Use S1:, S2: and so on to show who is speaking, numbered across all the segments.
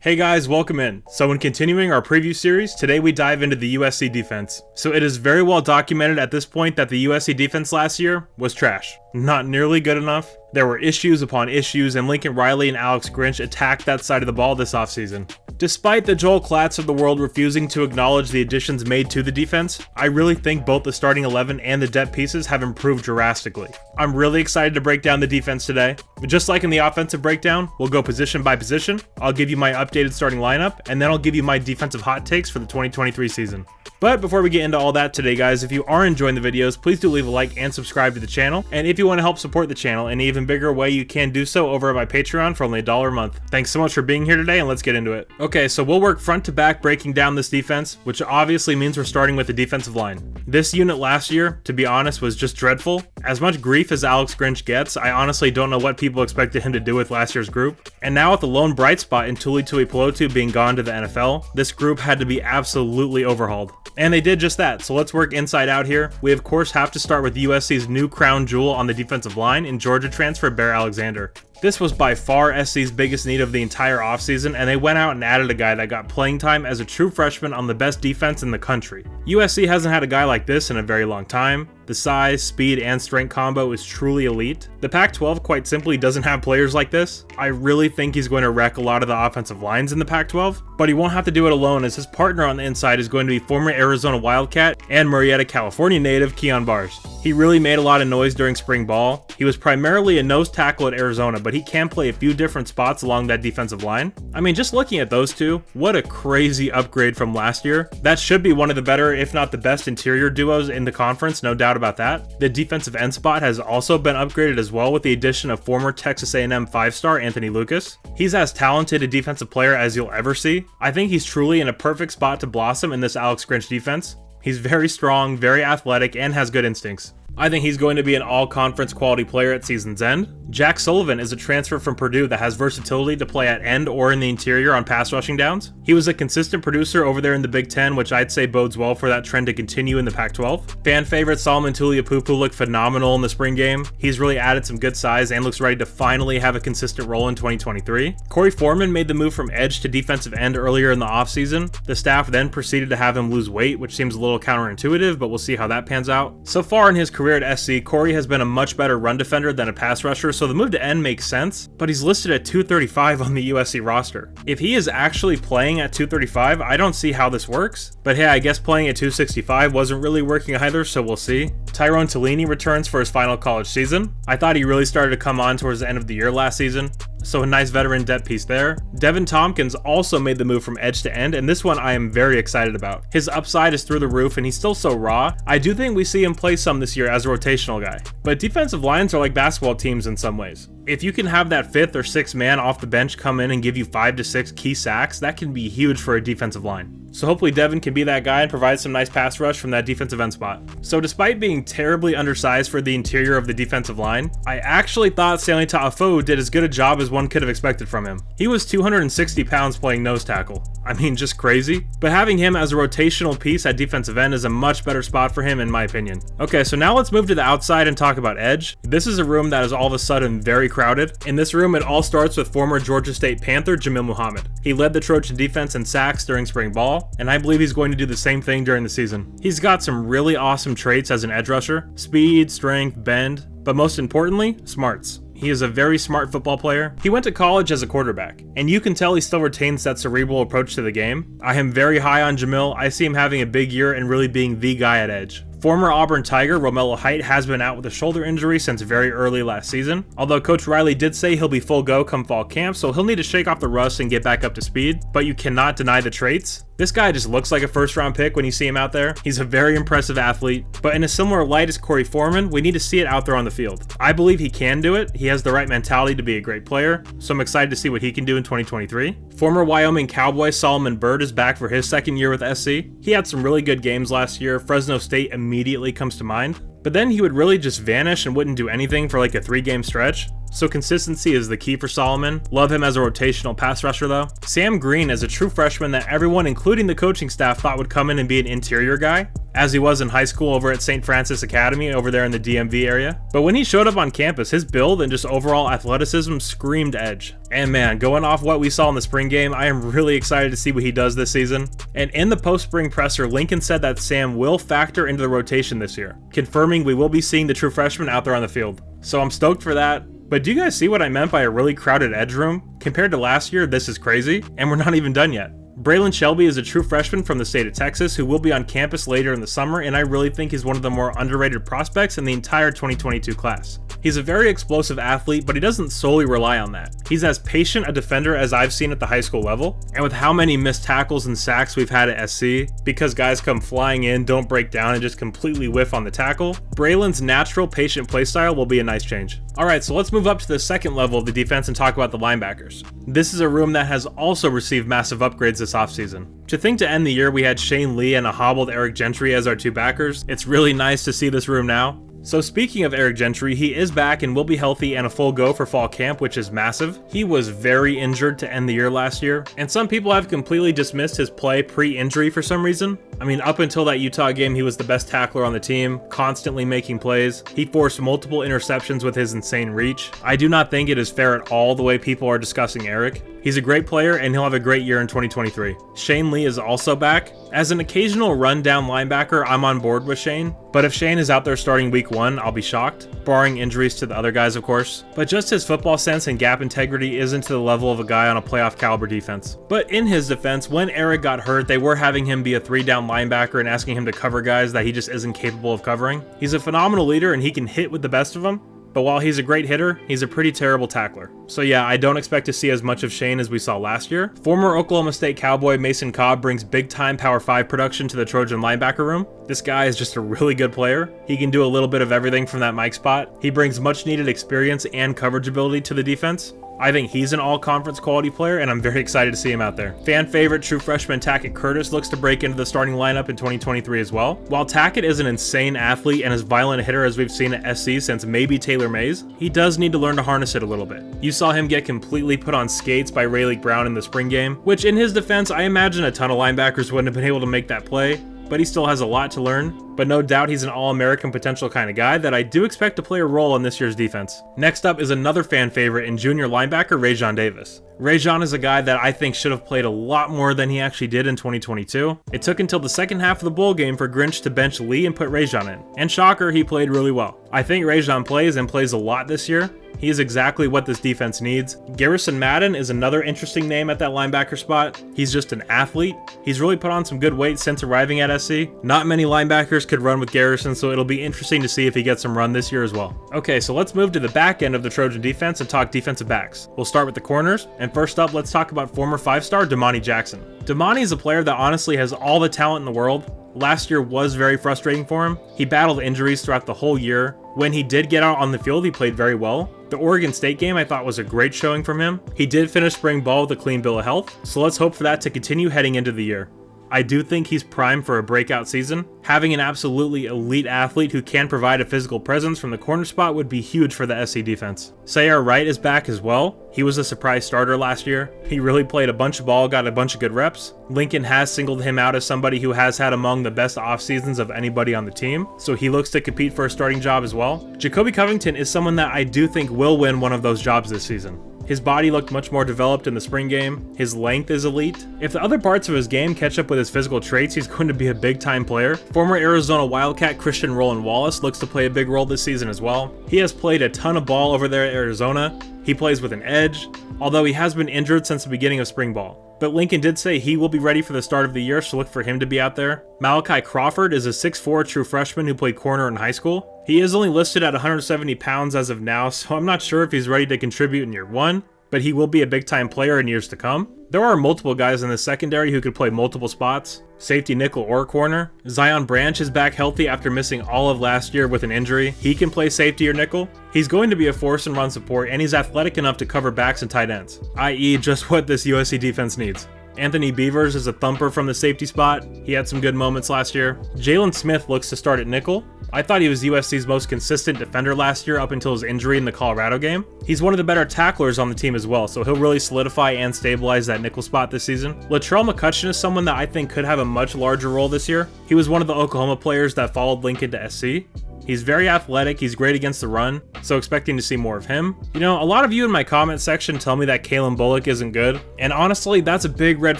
S1: Hey guys, welcome in. So in continuing our preview series, today we dive into the USC defense. So it is very well documented at this point that the USC defense last year was trash. Not nearly good enough. There were issues upon issues, and Lincoln Riley and Alex Grinch attacked that side of the ball this offseason. Despite the Joel Klatts of the world refusing to acknowledge the additions made to the defense, I really think both the starting 11 and the depth pieces have improved drastically. I'm really excited to break down the defense today. Just like in the offensive breakdown, we'll go position by position. I'll give you my updated starting lineup, and then I'll give you my defensive hot takes for the 2023 season. But before we get into all that today, guys, if you are enjoying the videos, please do leave a like and subscribe to the channel. And if you want to help support the channel in an even bigger way, you can do so over at my Patreon for only $1 a month. Thanks so much for being here today, and let's get into it. Okay, so we'll work front to back breaking down this defense, which obviously means we're starting with the defensive line. This unit last year, to be honest, was just dreadful. As much grief as Alex Grinch gets, I honestly don't know what people expected him to do with last year's group. And now with the lone bright spot in Tuli Tuipulotu being gone to the NFL, this group had to be absolutely overhauled. And they did just that, so let's work inside out here. We of course have to start with USC's new crown jewel on the defensive line in Georgia transfer Bear Alexander. This was by far SC's biggest need of the entire offseason, and they went out and added a guy that got playing time as a true freshman on the best defense in the country. USC hasn't had a guy like this in a very long time. The size, speed, and strength combo is truly elite. The Pac-12 quite simply doesn't have players like this. I really think he's going to wreck a lot of the offensive lines in the Pac-12, but he won't have to do it alone, as his partner on the inside is going to be former Arizona Wildcat and Murrieta, California native Keon Bars. He really made a lot of noise during spring ball. He was primarily a nose tackle at Arizona, but he can play a few different spots along that defensive line. I mean, just looking at those two, what a crazy upgrade from last year. That should be one of the better, if not the best, interior duos in the conference, no doubt about that. The defensive end spot has also been upgraded as well with the addition of former Texas A&M 5-star Anthony Lucas. He's as talented a defensive player as you'll ever see. I think he's truly in a perfect spot to blossom in this Alex Grinch defense. He's very strong, very athletic, and has good instincts. I think he's going to be an all-conference quality player at season's end. Jack Sullivan is a transfer from Purdue that has versatility to play at end or in the interior on pass rushing downs. He was a consistent producer over there in the Big Ten, which I'd say bodes well for that trend to continue in the Pac-12. Fan favorite Solomon Tuliaupupu looked phenomenal in the spring game. He's really added some good size and looks ready to finally have a consistent role in 2023. Corey Foreman made the move from edge to defensive end earlier in the offseason. The staff then proceeded to have him lose weight, which seems a little counterintuitive, but we'll see how that pans out. So far in his career at SC, Corey has been a much better run defender than a pass rusher, so the move to end makes sense, but he's listed at 235 on the USC roster. If he is actually playing at 235, I don't see how this works, but hey, I guess playing at 265 wasn't really working either, so we'll see. Tyrone Taleni returns for his final college season. I thought he really started to come on towards the end of the year last season, so a nice veteran depth piece there. Devin Tompkins also made the move from edge to end, and this one I am very excited about. His upside is through the roof, and he's still so raw. I do think we see him play some this year as a rotational guy. But defensive lines are like basketball teams in some ways. If you can have that 5th or 6th man off the bench come in and give you 5 to 6 key sacks, that can be huge for a defensive line. So hopefully Devin can be that guy and provide some nice pass rush from that defensive end spot. So despite being terribly undersized for the interior of the defensive line, I actually thought Stanley Ta'afo'ou did as good a job as one could have expected from him. He was 260 pounds playing nose tackle. I mean, just crazy. But having him as a rotational piece at defensive end is a much better spot for him in my opinion. Okay, so now let's move to the outside and talk about edge. This is a room that is all of a sudden very crowded. In this room, it all starts with former Georgia State Panther Jamil Muhammad. He led the Trojan defense in sacks during spring ball, and I believe he's going to do the same thing during the season. He's got some really awesome traits as an edge rusher: speed, strength, bend, but most importantly, smarts. He is a very smart football player. He went to college as a quarterback, and you can tell he still retains that cerebral approach to the game. I am very high on Jamil. I see him having a big year and really being the guy at edge. Former Auburn Tiger Romello Height has been out with a shoulder injury since very early last season, although Coach Riley did say he'll be full go come fall camp, so he'll need to shake off the rust and get back up to speed, but you cannot deny the traits. This guy just looks like a first-round pick when you see him out there. He's a very impressive athlete, but in a similar light as Corey Foreman, we need to see it out there on the field. I believe he can do it. He has the right mentality to be a great player, so I'm excited to see what he can do in 2023. Former Wyoming Cowboy Solomon Byrd is back for his second year with SC. He had some really good games last year. Fresno State immediately comes to mind. But then he would really just vanish and wouldn't do anything for like a 3-game stretch. so consistency is the key for Solomon. Love him as a rotational pass rusher though. Sam Green is a true freshman that everyone, including the coaching staff, thought would come in and be an interior guy, as he was in high school over at St. Francis Academy over there in the DMV area. But when he showed up on campus, his build and just overall athleticism screamed edge. And man, going off what we saw in the spring game, I am really excited to see what he does this season. And in the post-spring presser, Lincoln said that Sam will factor into the rotation this year, confirming we will be seeing the true freshman out there on the field. So I'm stoked for that. But do you guys see what I meant by a really crowded edge room? Compared to last year, this is crazy, and we're not even done yet. Braylon Shelby is a true freshman from the state of Texas who will be on campus later in the summer, and I really think he's one of the more underrated prospects in the entire 2022 class. He's a very explosive athlete, but he doesn't solely rely on that. He's as patient a defender as I've seen at the high school level, and with how many missed tackles and sacks we've had at SC, because guys come flying in, don't break down, and just completely whiff on the tackle, Braylon's natural patient playstyle will be a nice change. Alright, so let's move up to the second level of the defense and talk about the linebackers. This is a room that has also received massive upgrades this offseason. To think to end the year we had Shane Lee and a hobbled Eric Gentry as our two backers, it's really nice to see this room now. So speaking of Eric Gentry, he is back and will be healthy and a full go for fall camp, which is massive. He was very injured to end the year last year, and some people have completely dismissed his play pre-injury for some reason. I mean, up until that Utah game, he was the best tackler on the team, constantly making plays. He forced multiple interceptions with his insane reach. I do not think it is fair at all the way people are discussing Eric. He's a great player and he'll have a great year in 2023. Shane Lee is also back. As an occasional rundown linebacker, I'm on board with Shane, but if Shane is out there starting week 1, I'll be shocked, barring injuries to the other guys of course. But just his football sense and gap integrity isn't to the level of a guy on a playoff caliber defense. But in his defense, when Eric got hurt, they were having him be a 3-down linebacker and asking him to cover guys that he just isn't capable of covering. He's a phenomenal leader and he can hit with the best of them, but while he's a great hitter, he's a pretty terrible tackler. So yeah, I don't expect to see as much of Shane as we saw last year. Former Oklahoma State Cowboy Mason Cobb brings big-time Power 5 production to the Trojan linebacker room. This guy is just a really good player. He can do a little bit of everything from that Mike spot. He brings much-needed experience and coverage ability to the defense. I think he's an all-conference quality player, and I'm very excited to see him out there. Fan favorite true freshman Tackett Curtis looks to break into the starting lineup in 2023 as well. While Tackett is an insane athlete and as violent a hitter as we've seen at SC since maybe Taylor Mays, he does need to learn to harness it a little bit. You saw him get completely put on skates by Rayleigh Brown in the spring game, which in his defense, I imagine a ton of linebackers wouldn't have been able to make that play, but he still has a lot to learn. But no doubt he's an All-American potential kind of guy that I do expect to play a role in this year's defense. Next up is another fan favorite in junior linebacker Rajon Davis. Rajon is a guy that I think should have played a lot more than he actually did in 2022. It took until the second half of the bowl game for Grinch to bench Lee and put Rajon in. And shocker, he played really well. I think Rajon plays and plays a lot this year. He is exactly what this defense needs. Garrison Madden is another interesting name at that linebacker spot. He's just an athlete. He's really put on some good weight since arriving at SC. Not many linebackers could run with Garrison, so it'll be interesting to see if he gets some run this year as well. Okay, so let's move to the back end of the Trojan defense and talk defensive backs. We'll start with the corners, and first up, let's talk about former 5-star Damani Jackson. Damani is a player that honestly has all the talent in the world. Last year was very frustrating for him. He battled injuries throughout the whole year. When he did get out on the field, he played very well. The Oregon State game I thought was a great showing from him. He did finish spring ball with a clean bill of health, so let's hope for that to continue heading into the year. I do think he's primed for a breakout season. Having an absolutely elite athlete who can provide a physical presence from the corner spot would be huge for the SC defense. Sayar Wright is back as well. He was a surprise starter last year. He really played a bunch of ball, got a bunch of good reps. Lincoln has singled him out as somebody who has had among the best off seasons of anybody on the team, so he looks to compete for a starting job as well. Jacoby Covington is someone that I do think will win one of those jobs this season. His body looked much more developed in the spring game. His length is elite. If the other parts of his game catch up with his physical traits, he's going to be a big-time player. Former Arizona Wildcat Christian Roland Wallace looks to play a big role this season as well. He has played a ton of ball over there at Arizona. He plays with an edge, although he has been injured since the beginning of spring ball. But Lincoln did say he will be ready for the start of the year, so look for him to be out there. Malachi Crawford is a 6'4" true freshman who played corner in high school. He is only listed at 170 pounds as of now, so I'm not sure if he's ready to contribute in year 1, but he will be a big-time player in years to come. There are multiple guys in the secondary who could play multiple spots, safety, nickel, or corner. Zion Branch is back healthy after missing all of last year with an injury. He can play safety or nickel. He's going to be a force in run support, and he's athletic enough to cover backs and tight ends, i.e. just what this USC defense needs. Anthony Beavers is a thumper from the safety spot. He had some good moments last year. Jalen Smith looks to start at nickel. I thought he was USC's most consistent defender last year up until his injury in the Colorado game. He's one of the better tacklers on the team as well, so he'll really solidify and stabilize that nickel spot this season. Latrell McCutcheon is someone that I think could have a much larger role this year. He was one of the Oklahoma players that followed Lincoln to SC. He's very athletic, he's great against the run, so expecting to see more of him. You know, a lot of you in my comment section tell me that Kalen Bullock isn't good, and honestly, that's a big red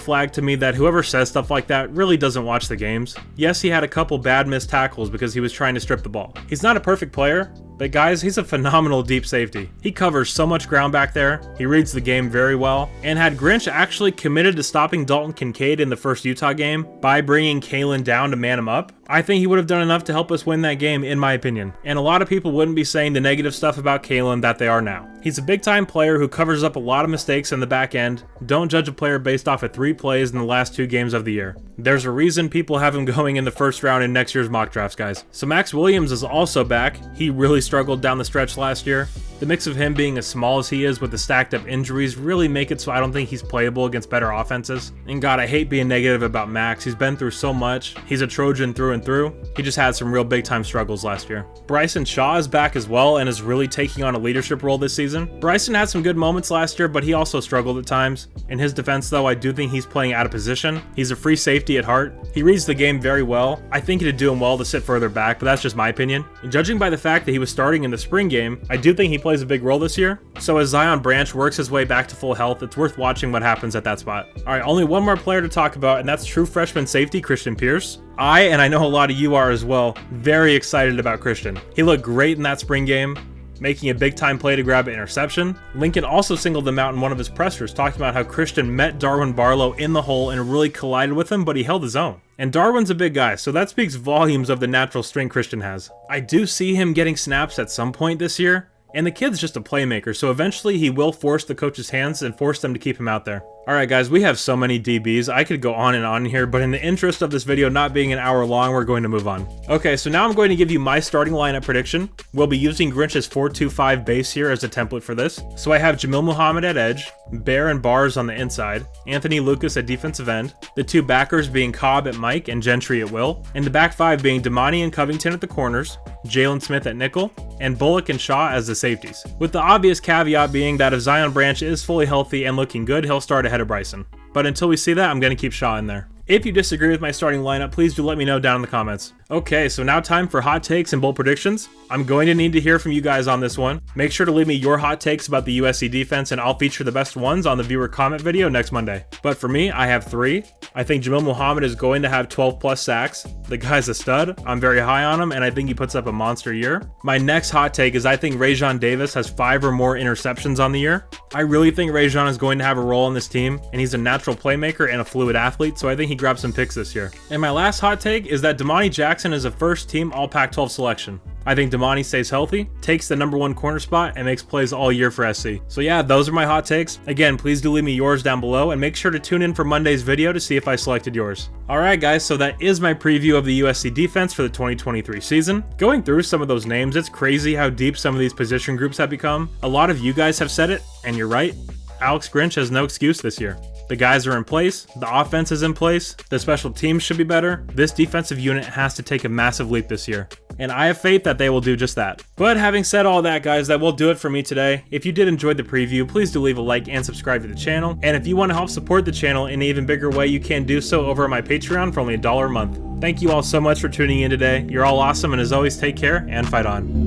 S1: flag to me that whoever says stuff like that really doesn't watch the games. Yes, he had a couple bad missed tackles because he was trying to strip the ball. He's not a perfect player, but guys, he's a phenomenal deep safety. He covers so much ground back there, he reads the game very well, and had Grinch actually committed to stopping Dalton Kincaid in the first Utah game by bringing Kalen down to man him up, I think he would have done enough to help us win that game, in my opinion. And a lot of people wouldn't be saying the negative stuff about Kalen that they are now. He's a big time player who covers up a lot of mistakes in the back end. Don't judge a player based off of 3 plays in the last 2 games of the year. There's a reason people have him going in the first round in next year's mock drafts, guys. So Max Williams is also back. He really struggled down the stretch last year. The mix of him being as small as he is with the stacked up injuries really make it so I don't think he's playable against better offenses. And God, I hate being negative about Max. He's been through so much. He's a Trojan through and through. He just had some real big time struggles last year. Bryson Shaw is back as well and is really taking on a leadership role this season. Bryson had some good moments last year, but he also struggled at times. In his defense though, I do think he's playing out of position. He's a free safety at heart. He reads the game very well. I think it'd do him well to sit further back, but that's just my opinion. And judging by the fact that he was starting in the spring game, I do think he plays a big role this year. So as Zion Branch works his way back to full health, it's worth watching what happens at that spot. Alright, only one more player to talk about, and that's true freshman safety Christian Pierce. And I know a lot of you are as well, very excited about Christian. He looked great in that spring game, making a big time play to grab an interception. Lincoln also singled him out in one of his pressers, talking about how Christian met Darwin Barlow in the hole and really collided with him, but he held his own. And Darwin's a big guy, so that speaks volumes of the natural strength Christian has. I do see him getting snaps at some point this year, and the kid's just a playmaker, so eventually he will force the coach's hands and force them to keep him out there. Alright guys, we have so many DBs, I could go on and on here, but in the interest of this video not being an hour long, we're going to move on. Okay, so now I'm going to give you my starting lineup prediction. We'll be using Grinch's 4-2-5 base here as a template for this. So I have Jamil Muhammad at edge, Bear and Bars on the inside, Anthony Lucas at defensive end, the 2 backers being Cobb at Mike and Gentry at Will, and the back 5 being Damani and Covington at the corners, Jalen Smith at nickel, and Bullock and Shaw as the safeties. With the obvious caveat being that if Zion Branch is fully healthy and looking good, he'll start ahead of Bryson. But until we see that, I'm going to keep Shaw in there. If you disagree with my starting lineup, please do let me know down in the comments. Okay, so now time for hot takes and bold predictions. I'm going to need to hear from you guys on this one. Make sure to leave me your hot takes about the USC defense and I'll feature the best ones on the viewer comment video next Monday. But for me, I have 3. I think Jamil Muhammad is going to have 12 plus sacks. The guy's a stud. I'm very high on him and I think he puts up a monster year. My next hot take is I think Rajon Davis has 5 or more interceptions on the year. I really think Rajon is going to have a role on this team and he's a natural playmaker and a fluid athlete, so I think he grabs some picks this year. And my last hot take is that Damani Jackson is a first team all Pac-12 selection. I think Damani stays healthy, takes the #1 corner spot, and makes plays all year for SC. So yeah, those are my hot takes. Again, please do leave me yours down below and make sure to tune in for Monday's video to see if I selected yours. Alright guys, so that is my preview of the USC defense for the 2023 season. Going through some of those names, it's crazy how deep some of these position groups have become. A lot of you guys have said it, and you're right. Alex Grinch has no excuse this year. The guys are in place, the offense is in place, the special teams should be better. This defensive unit has to take a massive leap this year, and I have faith that they will do just that. But having said all that guys, that will do it for me today. If you did enjoy the preview, please do leave a like and subscribe to the channel, and if you want to help support the channel in an even bigger way, you can do so over on my Patreon for only $1 a month. Thank you all so much for tuning in today. You're all awesome, and as always, take care and fight on.